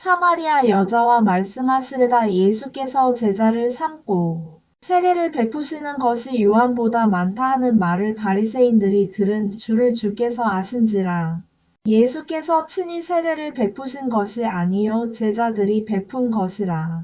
사마리아 여자와 말씀하시려다 예수께서 제자를 삼고 세례를 베푸시는 것이 요한보다 많다 하는 말을 바리새인들이 들은 줄을 주께서 아신지라. 예수께서 친히 세례를 베푸신 것이 아니요 제자들이 베푼 것이라.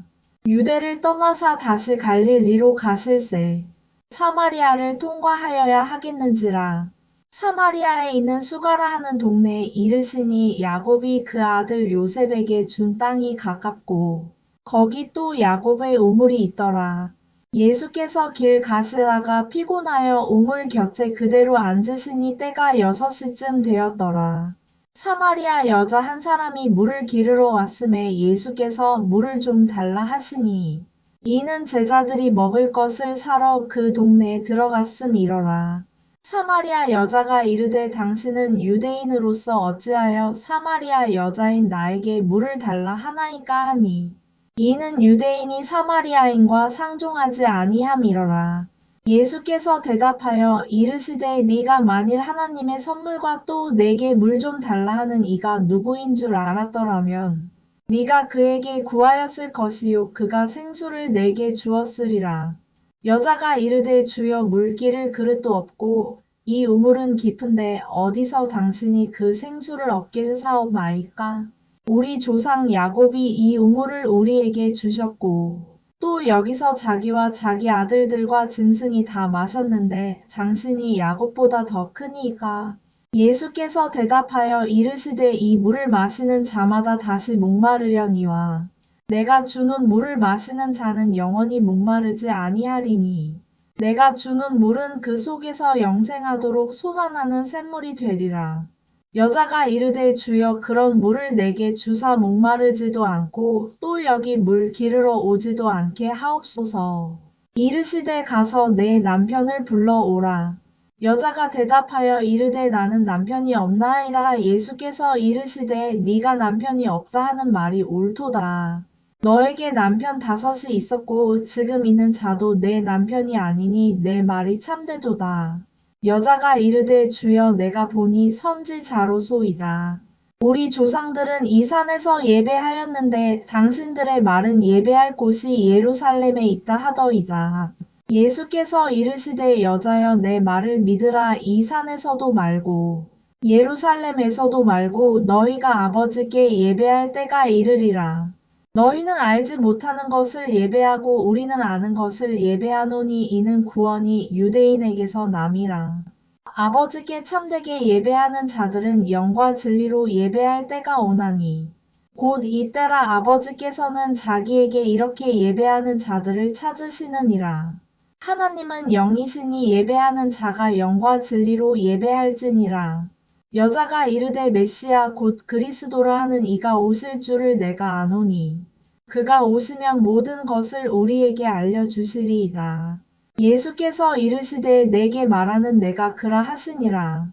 유대를 떠나사 다시 갈릴리로 가실새 사마리아를 통과하여야 하겠는지라. 사마리아에 있는 수가라 하는 동네에 이르시니 야곱이 그 아들 요셉에게 준 땅이 가깝고 거기 또 야곱의 우물이 있더라. 예수께서 길 가시다가 피곤하여 우물 곁에 그대로 앉으시니 때가 6시쯤 되었더라. 사마리아 여자 한 사람이 물을 기르러 왔음에 예수께서 물을 좀 달라 하시니 이는 제자들이 먹을 것을 사러 그 동네에 들어갔음이러라. 사마리아 여자가 이르되 당신은 유대인으로서 어찌하여 사마리아 여자인 나에게 물을 달라 하나이까 하니 이는 유대인이 사마리아인과 상종하지 아니함이러라. 예수께서 대답하여 이르시되 네가 만일 하나님의 선물과 또 내게 물 좀 달라 하는 이가 누구인 줄 알았더라면 네가 그에게 구하였을 것이요 그가 생수를 내게 주었으리라. 여자가 이르되 주여 물기를 그릇도 없고 이 우물은 깊은데 어디서 당신이 그 생수를 얻게 사옵나이까? 우리 조상 야곱이 이 우물을 우리에게 주셨고 또 여기서 자기와 자기 아들들과 짐승이 다 마셨는데 당신이 야곱보다 더 크니이까? 예수께서 대답하여 이르시되 이 물을 마시는 자마다 다시 목마르려니와 내가 주는 물을 마시는 자는 영원히 목마르지 아니하리니 내가 주는 물은 그 속에서 영생하도록 솟아나는 샘물이 되리라. 여자가 이르되 주여 그런 물을 내게 주사 목마르지도 않고 또 여기 물 기르러 오지도 않게 하옵소서. 이르시되 가서 내 남편을 불러오라. 여자가 대답하여 이르되 나는 남편이 없나이다. 예수께서 이르시되 네가 남편이 없다 하는 말이 옳도다. 너에게 남편 5이 있었고 지금 있는 자도 내 남편이 아니니 내 말이 참되도다. 여자가 이르되 주여 내가 보니 선지자로소이다. 우리 조상들은 이 산에서 예배하였는데 당신들의 말은 예배할 곳이 예루살렘에 있다 하더이다. 예수께서 이르시되 여자여 내 말을 믿으라. 이 산에서도 말고 예루살렘에서도 말고 너희가 아버지께 예배할 때가 이르리라. 너희는 알지 못하는 것을 예배하고 우리는 아는 것을 예배하노니 이는 구원이 유대인에게서 남이라. 아버지께 참되게 예배하는 자들은 영과 진리로 예배할 때가 오나니 곧 이때라. 아버지께서는 자기에게 이렇게 예배하는 자들을 찾으시느니라. 하나님은 영이시니 예배하는 자가 영과 진리로 예배할지니라. 여자가 이르되 메시아 곧 그리스도라 하는 이가 오실 줄을 내가 아노니 그가 오시면 모든 것을 우리에게 알려주시리이다. 예수께서 이르시되 내게 말하는 내가 그라 하시니라.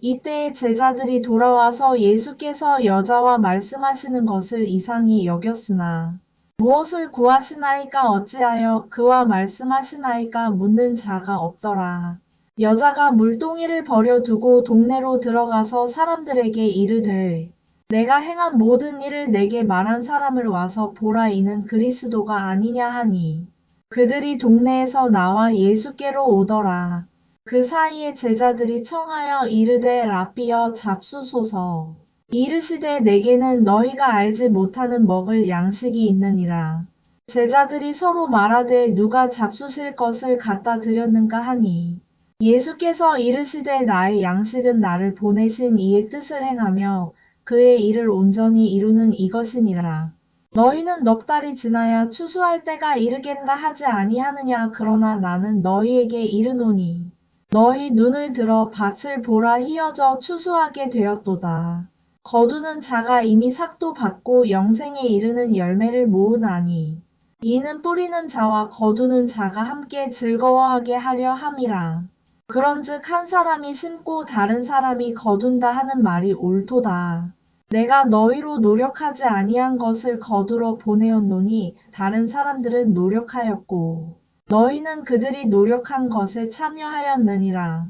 이때에 제자들이 돌아와서 예수께서 여자와 말씀하시는 것을 이상히 여겼으나 무엇을 구하시나이까 어찌하여 그와 말씀하시나이까 묻는 자가 없더라. 여자가 물동이를 버려두고 동네로 들어가서 사람들에게 이르되 내가 행한 모든 일을 내게 말한 사람을 와서 보라 이는 그리스도가 아니냐 하니 그들이 동네에서 나와 예수께로 오더라. 그 사이에 제자들이 청하여 이르되 랍비여 잡수소서. 이르시되 내게는 너희가 알지 못하는 먹을 양식이 있느니라. 제자들이 서로 말하되 누가 잡수실 것을 갖다 드렸는가 하니 예수께서 이르시되 나의 양식은 나를 보내신 이의 뜻을 행하며 그의 일을 온전히 이루는 이것이니라. 너희는 넉 달이 지나야 추수할 때가 이르겠다 하지 아니하느냐. 그러나 나는 너희에게 이르노니 너희 눈을 들어 밭을 보라. 휘어져 추수하게 되었도다. 거두는 자가 이미 삭도 받고 영생에 이르는 열매를 모으나니 이는 뿌리는 자와 거두는 자가 함께 즐거워하게 하려 함이라. 그런즉 한 사람이 심고 다른 사람이 거둔다 하는 말이 옳도다. 내가 너희로 노력하지 아니한 것을 거두러 보내었노니 다른 사람들은 노력하였고 너희는 그들이 노력한 것에 참여하였느니라.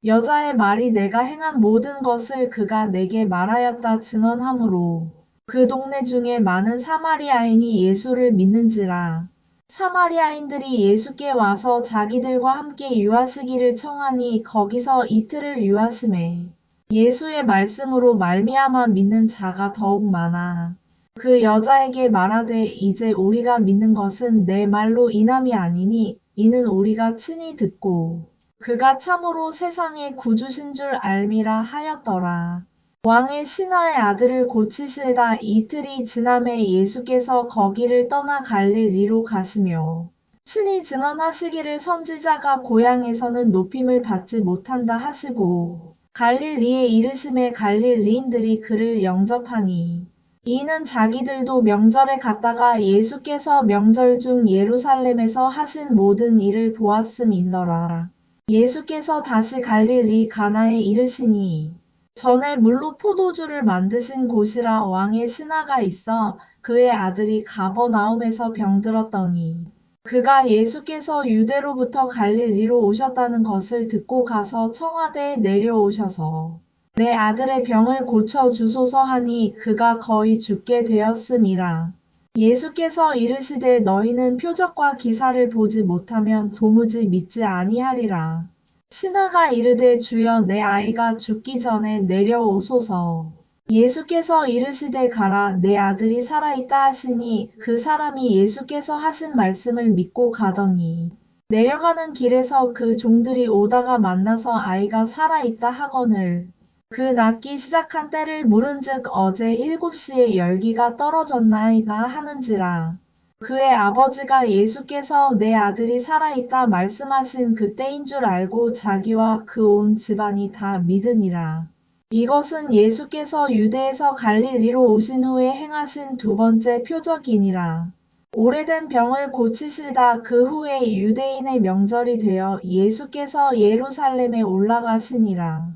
여자의 말이 내가 행한 모든 것을 그가 내게 말하였다 증언하므로 그 동네 중에 많은 사마리아인이 예수를 믿는지라. 사마리아인들이 예수께 와서 자기들과 함께 유하시기를 청하니 거기서 이틀을 유하시매 예수의 말씀으로 말미암아 믿는 자가 더욱 많아. 그 여자에게 말하되 이제 우리가 믿는 것은 내 말로 인함이 아니니 이는 우리가 친히 듣고 그가 참으로 세상의 구주신 줄 알미라 하였더라. 왕의 신하의 아들을 고치시다 이틀이 지남에 예수께서 거기를 떠나 갈릴리로 가시며 친히 증언하시기를 선지자가 고향에서는 높임을 받지 못한다 하시고 갈릴리에 이르심에 갈릴리인들이 그를 영접하니 이는 자기들도 명절에 갔다가 예수께서 명절 중 예루살렘에서 하신 모든 일을 보았음이더라. 예수께서 다시 갈릴리 가나에 이르시니 전에 물로 포도주를 만드신 곳이라 왕의 신하가 있어 그의 아들이 가버나움에서 병들었더니 그가 예수께서 유대로부터 갈릴리로 오셨다는 것을 듣고 가서 청와대에 내려오셔서 내 아들의 병을 고쳐 주소서 하니 그가 거의 죽게 되었음이라. 예수께서 이르시되 너희는 표적과 기사를 보지 못하면 도무지 믿지 아니하리라. 신하가 이르되 주여 내 아이가 죽기 전에 내려오소서. 예수께서 이르시되 가라 내 아들이 살아있다 하시니 그 사람이 예수께서 하신 말씀을 믿고 가더니 내려가는 길에서 그 종들이 오다가 만나서 아이가 살아있다 하거늘 그 낫기 시작한 때를 물은즉 어제 7시에 열기가 떨어졌나이다 하는지라. 그의 아버지가 예수께서 내 아들이 살아있다 말씀하신 그때인 줄 알고 자기와 그 온 집안이 다 믿으니라. 이것은 예수께서 유대에서 갈릴리로 오신 후에 행하신 두 번째 표적이니라. 오래된 병을 고치시다 그 후에 유대인의 명절이 되어 예수께서 예루살렘에 올라가시니라.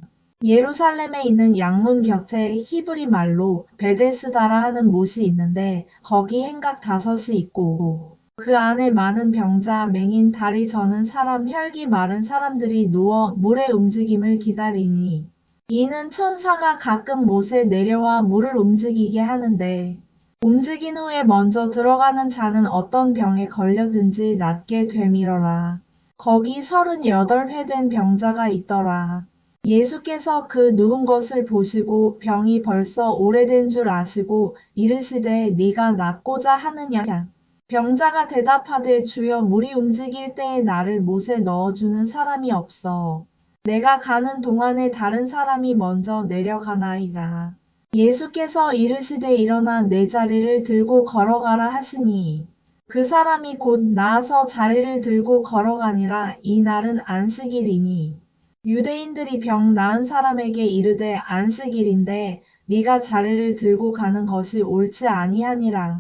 예루살렘에 있는 양문 곁에 히브리 말로 베데스다라 하는 못이 있는데 거기 행각 5이 있고 그 안에 많은 병자, 맹인, 다리 저는 사람, 혈기 마른 사람들이 누워 물의 움직임을 기다리니 이는 천사가 가끔 못에 내려와 물을 움직이게 하는데 움직인 후에 먼저 들어가는 자는 어떤 병에 걸려든지 낫게 되밀어라. 거기 38회 된 병자가 있더라. 예수께서 그 누운 것을 보시고 병이 벌써 오래된 줄 아시고 이르시되 네가 낫고자 하느냐. 병자가 대답하되 주여 물이 움직일 때에 나를 못에 넣어주는 사람이 없어. 내가 가는 동안에 다른 사람이 먼저 내려가나이다. 예수께서 이르시되 일어나 내 자리를 들고 걸어가라 하시니 그 사람이 곧 나아서 자리를 들고 걸어가니라. 이 날은 안식일이니 유대인들이 병 나은 사람에게 이르되 안식일인데 네가 자리를 들고 가는 것이 옳지 아니하니라.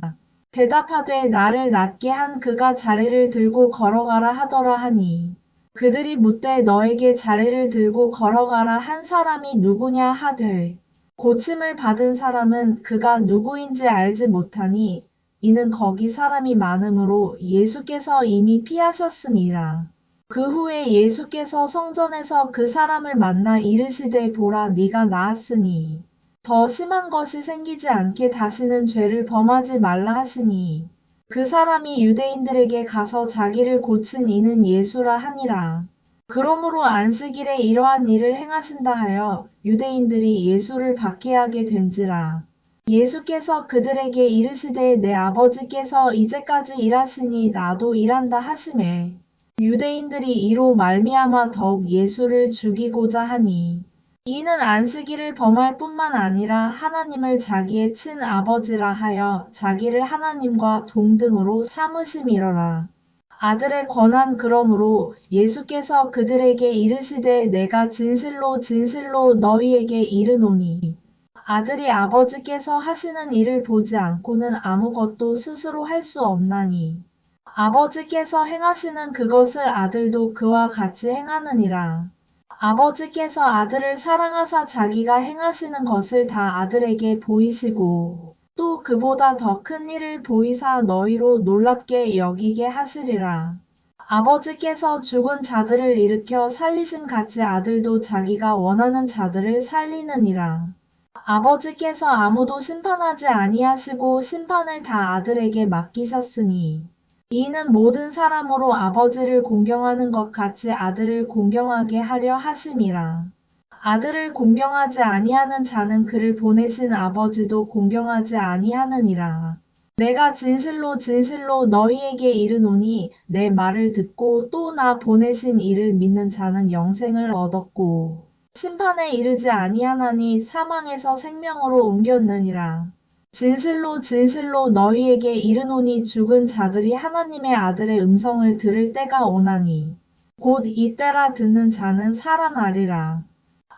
대답하되 나를 낫게 한 그가 자리를 들고 걸어가라 하더라 하니 그들이 묻되 너에게 자리를 들고 걸어가라 한 사람이 누구냐 하되 고침을 받은 사람은 그가 누구인지 알지 못하니 이는 거기 사람이 많으므로 예수께서 이미 피하셨음이라. 그 후에 예수께서 성전에서 그 사람을 만나 이르시되 보라 네가 나았으니 더 심한 것이 생기지 않게 다시는 죄를 범하지 말라 하시니 그 사람이 유대인들에게 가서 자기를 고친 이는 예수라 하니라. 그러므로 안식일에 이러한 일을 행하신다 하여 유대인들이 예수를 박해하게 된지라. 예수께서 그들에게 이르시되 내 아버지께서 이제까지 일하시니 나도 일한다 하시매 유대인들이 이로 말미암아 더욱 예수를 죽이고자 하니 이는 안식일을 범할 뿐만 아니라 하나님을 자기의 친아버지라 하여 자기를 하나님과 동등으로 삼으심이로라. 아들의 권한 그러므로 예수께서 그들에게 이르시되 내가 진실로 진실로 너희에게 이르노니 아들이 아버지께서 하시는 일을 보지 않고는 아무것도 스스로 할 수 없나니 아버지께서 행하시는 그것을 아들도 그와 같이 행하느니라. 아버지께서 아들을 사랑하사 자기가 행하시는 것을 다 아들에게 보이시고 또 그보다 더 큰 일을 보이사 너희로 놀랍게 여기게 하시리라. 아버지께서 죽은 자들을 일으켜 살리심 같이 아들도 자기가 원하는 자들을 살리느니라. 아버지께서 아무도 심판하지 아니하시고 심판을 다 아들에게 맡기셨으니 이는 모든 사람으로 아버지를 공경하는 것 같이 아들을 공경하게 하려 하심이라. 아들을 공경하지 아니하는 자는 그를 보내신 아버지도 공경하지 아니하느니라. 내가 진실로 진실로 너희에게 이르노니 내 말을 듣고 또 나 보내신 이를 믿는 자는 영생을 얻었고 심판에 이르지 아니하나니 사망에서 생명으로 옮겼느니라. 진실로 진실로 너희에게 이르노니 죽은 자들이 하나님의 아들의 음성을 들을 때가 오나니 곧 이때라 듣는 자는 살아나리라.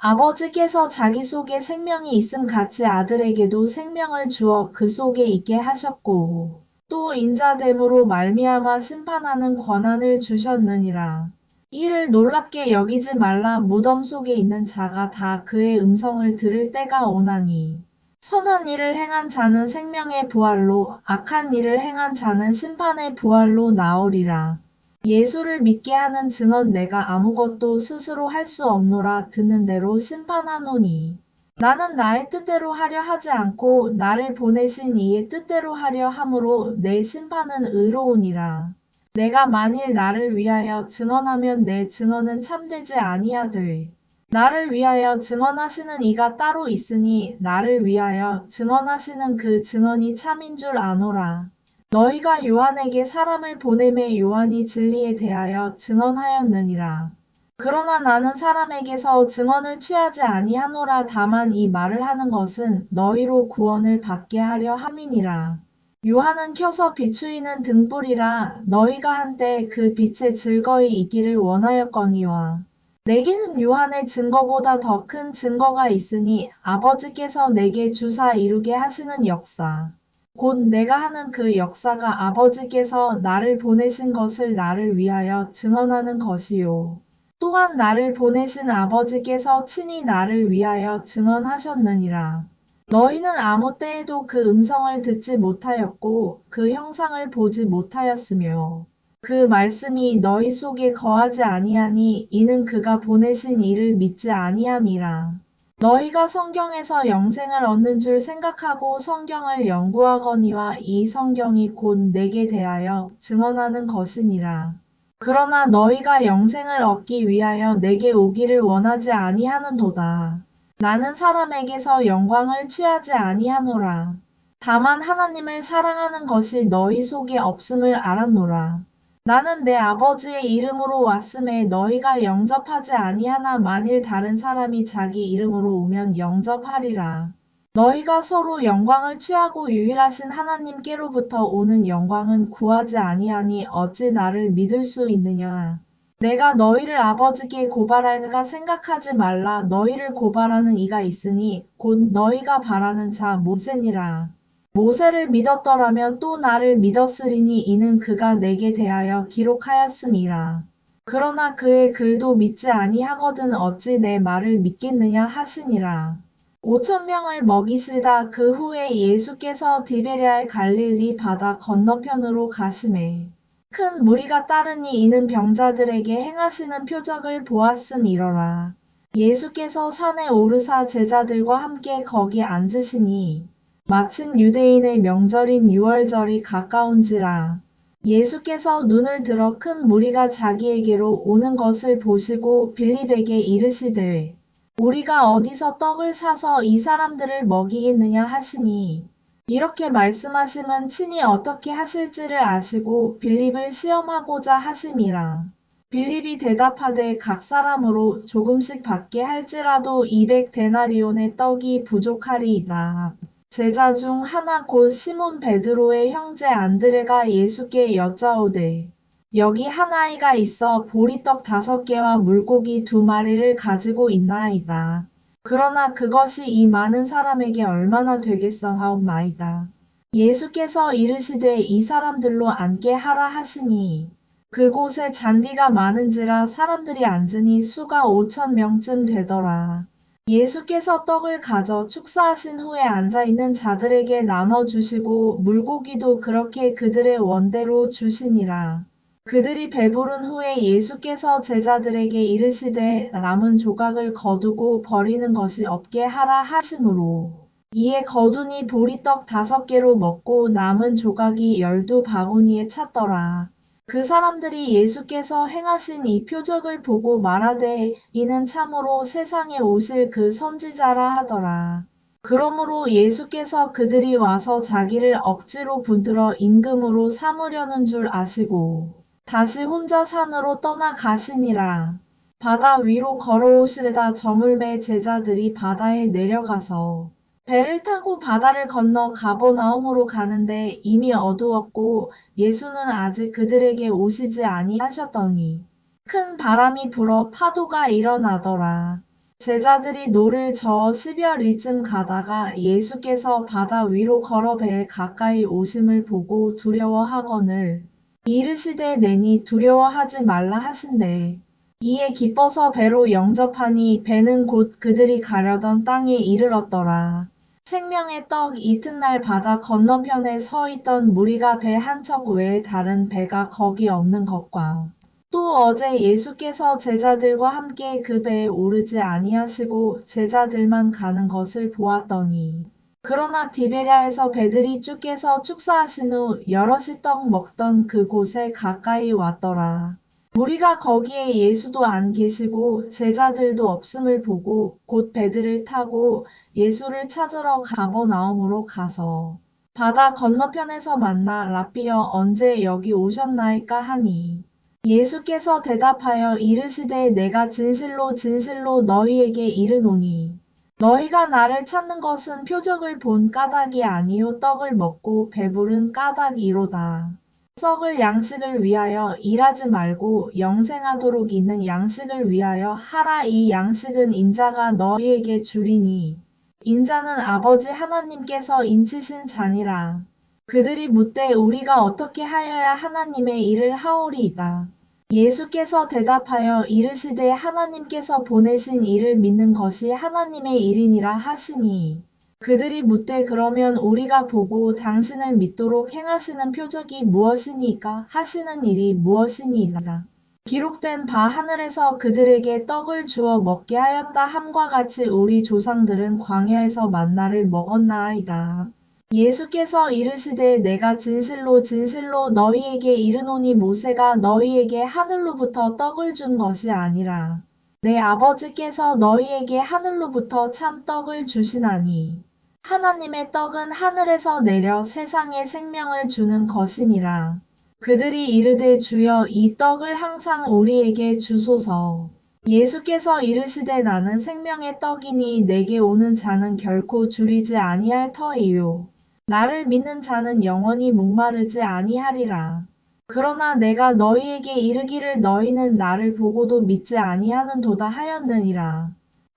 아버지께서 자기 속에 생명이 있음 같이 아들에게도 생명을 주어 그 속에 있게 하셨고 또 인자됨으로 말미암아 심판하는 권한을 주셨느니라. 이를 놀랍게 여기지 말라. 무덤 속에 있는 자가 다 그의 음성을 들을 때가 오나니 선한 일을 행한 자는 생명의 부활로 악한 일을 행한 자는 심판의 부활로 나오리라. 예수를 믿게 하는 증언 내가 아무것도 스스로 할 수 없노라. 듣는 대로 심판하노니 나는 나의 뜻대로 하려 하지 않고 나를 보내신 이의 뜻대로 하려 함으로 내 심판은 의로우니라. 내가 만일 나를 위하여 증언하면 내 증언은 참되지 아니하되 나를 위하여 증언하시는 이가 따로 있으니 나를 위하여 증언하시는 그 증언이 참인 줄 아노라. 너희가 요한에게 사람을 보내매 요한이 진리에 대하여 증언하였느니라. 그러나 나는 사람에게서 증언을 취하지 아니하노라. 다만 이 말을 하는 것은 너희로 구원을 받게 하려 함이니라. 요한은 켜서 비추이는 등불이라. 너희가 한때 그 빛에 즐거이 있기를 원하였거니와 내게는 요한의 증거보다 더 큰 증거가 있으니 아버지께서 내게 주사 이루게 하시는 역사 곧 내가 하는 그 역사가 아버지께서 나를 보내신 것을 나를 위하여 증언하는 것이요. 또한 나를 보내신 아버지께서 친히 나를 위하여 증언하셨느니라. 너희는 아무 때에도 그 음성을 듣지 못하였고 그 형상을 보지 못하였으며 그 말씀이 너희 속에 거하지 아니하니 이는 그가 보내신 이를 믿지 아니함이라. 너희가 성경에서 영생을 얻는 줄 생각하고 성경을 연구하거니와 이 성경이 곧 내게 대하여 증언하는 것이니라. 그러나 너희가 영생을 얻기 위하여 내게 오기를 원하지 아니하는도다. 나는 사람에게서 영광을 취하지 아니하노라. 다만 하나님을 사랑하는 것이 너희 속에 없음을 알았노라. 나는 내 아버지의 이름으로 왔음에 너희가 영접하지 아니하나 만일 다른 사람이 자기 이름으로 오면 영접하리라. 너희가 서로 영광을 취하고 유일하신 하나님께로부터 오는 영광은 구하지 아니하니 어찌 나를 믿을 수 있느냐. 내가 너희를 아버지께 고발할까 생각하지 말라. 너희를 고발하는 이가 있으니 곧 너희가 바라는 자 모세니라. 모세를 믿었더라면 또 나를 믿었으리니 이는 그가 내게 대하여 기록하였음이라. 그러나 그의 글도 믿지 아니하거든 어찌 내 말을 믿겠느냐 하시니라. 5,000명을 먹이시다. 그 후에 예수께서 디베랴의 갈릴리 바다 건너편으로 가시매 큰 무리가 따르니 이는 병자들에게 행하시는 표적을 보았음이러라. 예수께서 산에 오르사 제자들과 함께 거기 앉으시니 마침 유대인의 명절인 유월절이 가까운지라. 예수께서 눈을 들어 큰 무리가 자기에게로 오는 것을 보시고 빌립에게 이르시되 우리가 어디서 떡을 사서 이 사람들을 먹이겠느냐 하시니 이렇게 말씀하심은 친히 어떻게 하실지를 아시고 빌립을 시험하고자 하심이라. 빌립이 대답하되 각 사람으로 조금씩 받게 할지라도 200데나리온의 떡이 부족하리이다. 제자 중 하나 곧 시몬 베드로의 형제 안드레가 예수께 여짜오되 여기 한 아이가 있어 보리떡 5개와 물고기 2마리를 가지고 있나이다. 그러나 그것이 이 많은 사람에게 얼마나 되겠어 하옵나이다. 예수께서 이르시되 이 사람들로 앉게 하라 하시니 그곳에 잔디가 많은지라 사람들이 앉으니 수가 5,000명쯤 되더라. 예수께서 떡을 가져 축사하신 후에 앉아있는 자들에게 나눠주시고 물고기도 그렇게 그들의 원대로 주시니라. 그들이 배부른 후에 예수께서 제자들에게 이르시되 남은 조각을 거두고 버리는 것이 없게 하라 하심으로 이에 거두니 보리떡 5개로 먹고 남은 조각이 12바구니에 찼더라. 그 사람들이 예수께서 행하신 이 표적을 보고 말하되 이는 참으로 세상에 오실 그 선지자라 하더라. 그러므로 예수께서 그들이 와서 자기를 억지로 붙들어 임금으로 삼으려는 줄 아시고 다시 혼자 산으로 떠나 가시니라. 바다 위로 걸어오시다가 저물매 제자들이 바다에 내려가서 배를 타고 바다를 건너 가버나움으로 가는데 이미 어두웠고 예수는 아직 그들에게 오시지 아니하셨더니 큰 바람이 불어 파도가 일어나더라. 제자들이 노를 저어 10여리쯤 가다가 예수께서 바다 위로 걸어 배에 가까이 오심을 보고 두려워하거늘 이르시되 내니 두려워하지 말라 하신대. 이에 기뻐서 배로 영접하니 배는 곧 그들이 가려던 땅에 이르렀더라. 생명의 떡 이튿날 바다 건너편에 서 있던 무리가 배 한 척 외에 다른 배가 거기 없는 것과 또 어제 예수께서 제자들과 함께 그 배에 오르지 아니하시고 제자들만 가는 것을 보았더니 그러나 디베랴에서 배들이 쭈께서 축사하신 후 여럿이 떡 먹던 그곳에 가까이 왔더라. 무리가 거기에 예수도 안 계시고 제자들도 없음을 보고 곧 배들을 타고 예수를 찾으러 가버나움으로 가서 바다 건너편에서 만나 랍비여 언제 여기 오셨나이까 하니 예수께서 대답하여 이르시되 내가 진실로 진실로 너희에게 이르노니 너희가 나를 찾는 것은 표적을 본 까닭이 아니요 떡을 먹고 배부른 까닭이로다. 썩을 양식을 위하여 일하지 말고 영생하도록 있는 양식을 위하여 하라. 이 양식은 인자가 너희에게 주리니 인자는 아버지 하나님께서 인치신 자니라. 그들이 묻되 우리가 어떻게 하여야 하나님의 일을 하오리이다. 예수께서 대답하여 이르시되 하나님께서 보내신 이를 믿는 것이 하나님의 일이니라 하시니 그들이 묻되 그러면 우리가 보고 당신을 믿도록 행하시는 표적이 무엇이니까 하시는 일이 무엇이니이다. 기록된 바 하늘에서 그들에게 떡을 주어 먹게 하였다 함과 같이 우리 조상들은 광야에서 만나를 먹었나이다. 예수께서 이르시되 내가 진실로 진실로 너희에게 이르노니 모세가 너희에게 하늘로부터 떡을 준 것이 아니라 내 아버지께서 너희에게 하늘로부터 참 떡을 주시나니 하나님의 떡은 하늘에서 내려 세상에 생명을 주는 것이니라. 그들이 이르되 주여 이 떡을 항상 우리에게 주소서. 예수께서 이르시되 나는 생명의 떡이니 내게 오는 자는 결코 줄이지 아니할 터이요. 나를 믿는 자는 영원히 목마르지 아니하리라. 그러나 내가 너희에게 이르기를 너희는 나를 보고도 믿지 아니하는도다 하였느니라.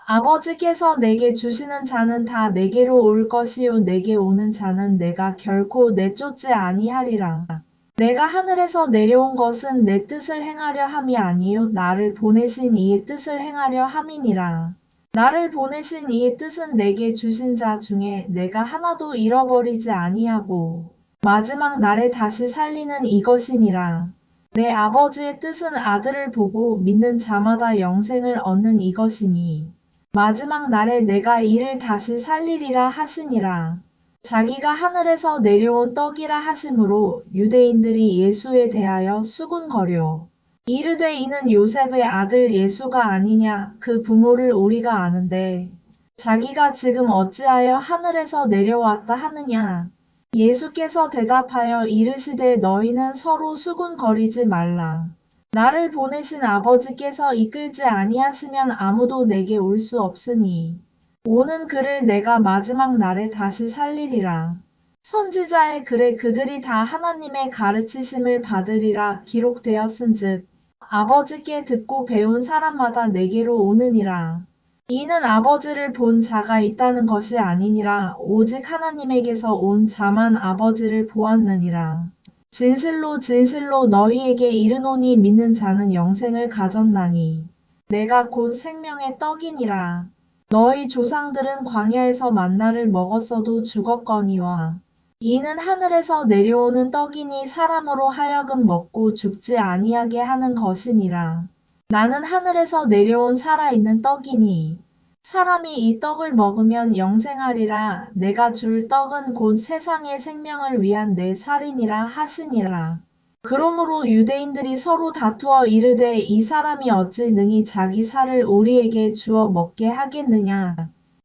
아버지께서 내게 주시는 자는 다 내게로 올 것이요 내게 오는 자는 내가 결코 내쫓지 아니하리라. 내가 하늘에서 내려온 것은 내 뜻을 행하려 함이 아니요 나를 보내신 이의 뜻을 행하려 함이니라. 나를 보내신 이의 뜻은 내게 주신 자 중에 내가 하나도 잃어버리지 아니하고 마지막 날에 다시 살리는 이것이니라. 내 아버지의 뜻은 아들을 보고 믿는 자마다 영생을 얻는 이것이니 마지막 날에 내가 이를 다시 살리리라 하시니라. 자기가 하늘에서 내려온 떡이라 하심으로 유대인들이 예수에 대하여 수군거려 이르되 이는 요셉의 아들 예수가 아니냐 그 부모를 우리가 아는데 자기가 지금 어찌하여 하늘에서 내려왔다 하느냐. 예수께서 대답하여 이르시되 너희는 서로 수군거리지 말라. 나를 보내신 아버지께서 이끌지 아니하시면 아무도 내게 올 수 없으니 오는 그를 내가 마지막 날에 다시 살리리라. 선지자의 글에 그들이 다 하나님의 가르치심을 받으리라 기록되었은즉 아버지께 듣고 배운 사람마다 내게로 오느니라. 이는 아버지를 본 자가 있다는 것이 아니니라 오직 하나님에게서 온 자만 아버지를 보았느니라. 진실로 진실로 너희에게 이르노니 믿는 자는 영생을 가졌나니 내가 곧 생명의 떡이니라. 너희 조상들은 광야에서 만나를 먹었어도 죽었거니와 이는 하늘에서 내려오는 떡이니 사람으로 하여금 먹고 죽지 아니하게 하는 것이니라. 나는 하늘에서 내려온 살아있는 떡이니 사람이 이 떡을 먹으면 영생하리라. 내가 줄 떡은 곧 세상의 생명을 위한 내 살이니라 하시니라. 그러므로 유대인들이 서로 다투어 이르되 이 사람이 어찌 능히 자기 살을 우리에게 주어 먹게 하겠느냐.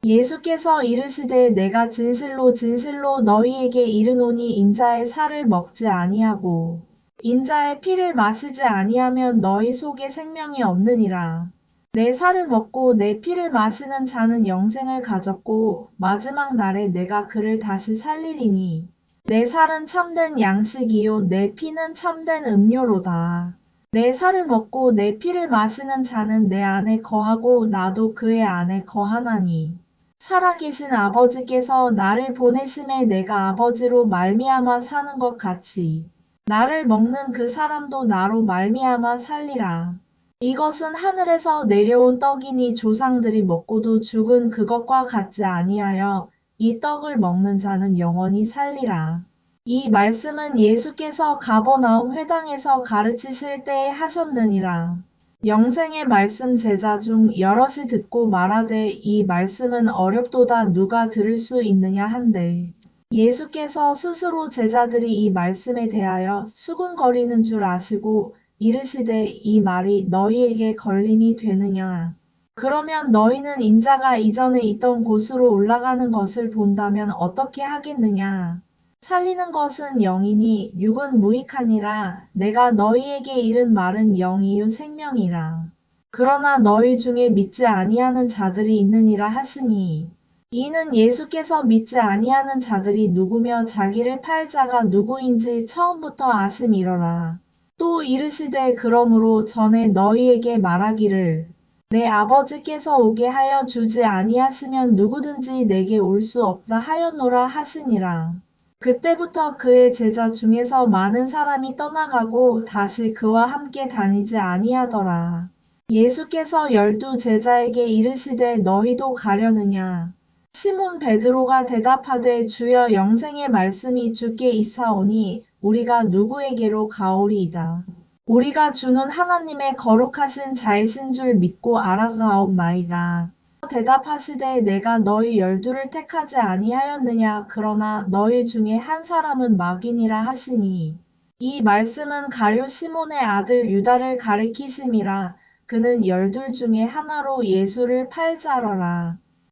예수께서 이르시되 내가 진실로 진실로 너희에게 이르노니 인자의 살을 먹지 아니하고 인자의 피를 마시지 아니하면 너희 속에 생명이 없느니라. 내 살을 먹고 내 피를 마시는 자는 영생을 가졌고 마지막 날에 내가 그를 다시 살리리니 내 살은 참된 양식이요 내 피는 참된 음료로다. 내 살을 먹고 내 피를 마시는 자는 내 안에 거하고 나도 그의 안에 거하나니 살아계신 아버지께서 나를 보내심에 내가 아버지로 말미암아 사는 것 같이 나를 먹는 그 사람도 나로 말미암아 살리라. 이것은 하늘에서 내려온 떡이니 조상들이 먹고도 죽은 그것과 같지 아니하여 이 떡을 먹는 자는 영원히 살리라. 이 말씀은 예수께서 가버나움 회당에서 가르치실 때에 하셨느니라. 영생의 말씀 제자 중 여럿이 듣고 말하되 이 말씀은 어렵도다 누가 들을 수 있느냐 한데 예수께서 스스로 제자들이 이 말씀에 대하여 수군거리는 줄 아시고 이르시되 이 말이 너희에게 걸림이 되느냐. 그러면 너희는 인자가 이전에 있던 곳으로 올라가는 것을 본다면 어떻게 하겠느냐. 살리는 것은 영이니 육은 무익하니라. 내가 너희에게 이른 말은 영이요 생명이라. 그러나 너희 중에 믿지 아니하는 자들이 있느니라 하시니 이는 예수께서 믿지 아니하는 자들이 누구며 자기를 팔 자가 누구인지 처음부터 아심이러라. 또 이르시되 그러므로 전에 너희에게 말하기를 내 아버지께서 오게 하여 주지 아니하시면 누구든지 내게 올 수 없다 하였노라 하시니라. 그때부터 그의 제자 중에서 많은 사람이 떠나가고 다시 그와 함께 다니지 아니하더라. 예수께서 12 제자에게 이르시되 너희도 가려느냐. 시몬 베드로가 대답하되 주여 영생의 말씀이 주께 있사오니 우리가 누구에게로 가오리이다. 우리가 주는 하나님의 거룩하신 자이신 줄 믿고 알아가옵나이다. 대답하시되 내가 너희 12를 택하지 아니하였느냐. 그러나 너희 중에 한 사람은 마귀니라 하시니 이 말씀은 가룟 시몬의 아들 유다를 가리키심이라. 그는 12 중에 하나로 예수를 팔 자러라.